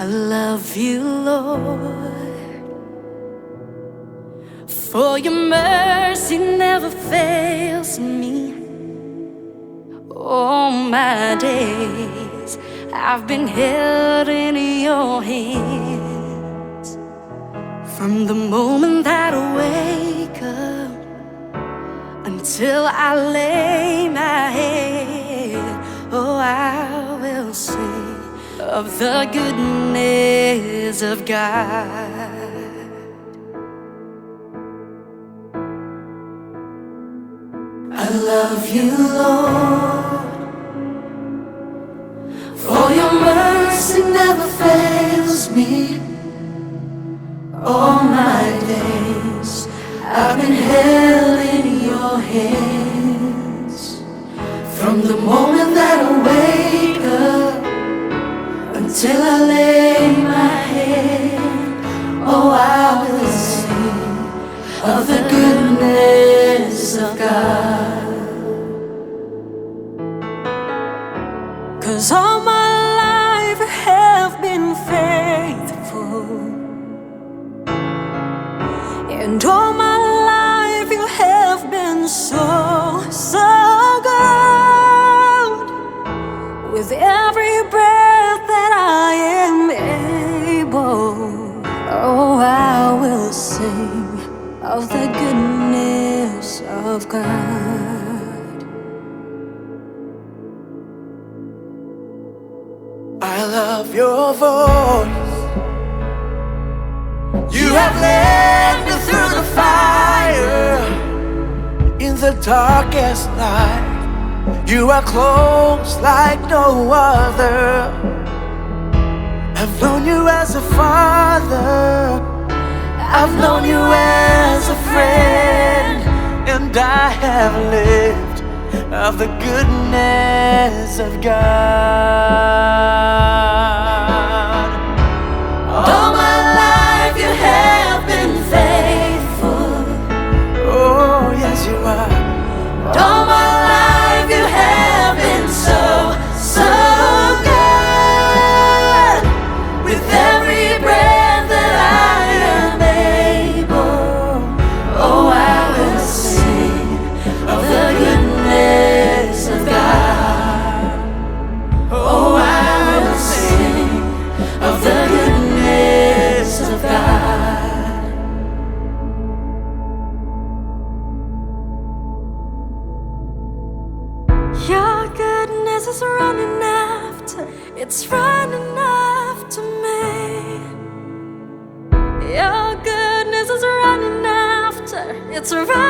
I love you, Lord, for your mercy never fails me. All my days I've been held in your hands. From the moment that I wake up until I lay my head, oh, I will sing of the goodness of God. I love you, Lord, for your mercy never fails me. All my days I've been held in your hands. From the moment that I wake up until I lay my head, oh, I will sing of the goodness of God. 'Cause all my life you have been faithful, and all my life you have been so, so good. With every breath that I am able, oh, I will sing of the goodness of God. I love your voice. You have led me through the fire in the darkest night. You are close like no other. I've known you as a father, I've known you as a friend, and I have lived of the goodness of God. All my life you have been faithful. Oh, yes you are. All my life you have been so, so good. With every breath that I am able, oh, I will sing of the goodness of God. Oh, I will sing of the goodness of God. Your goodness is running after, it's running after me. Your goodness is running after, it's running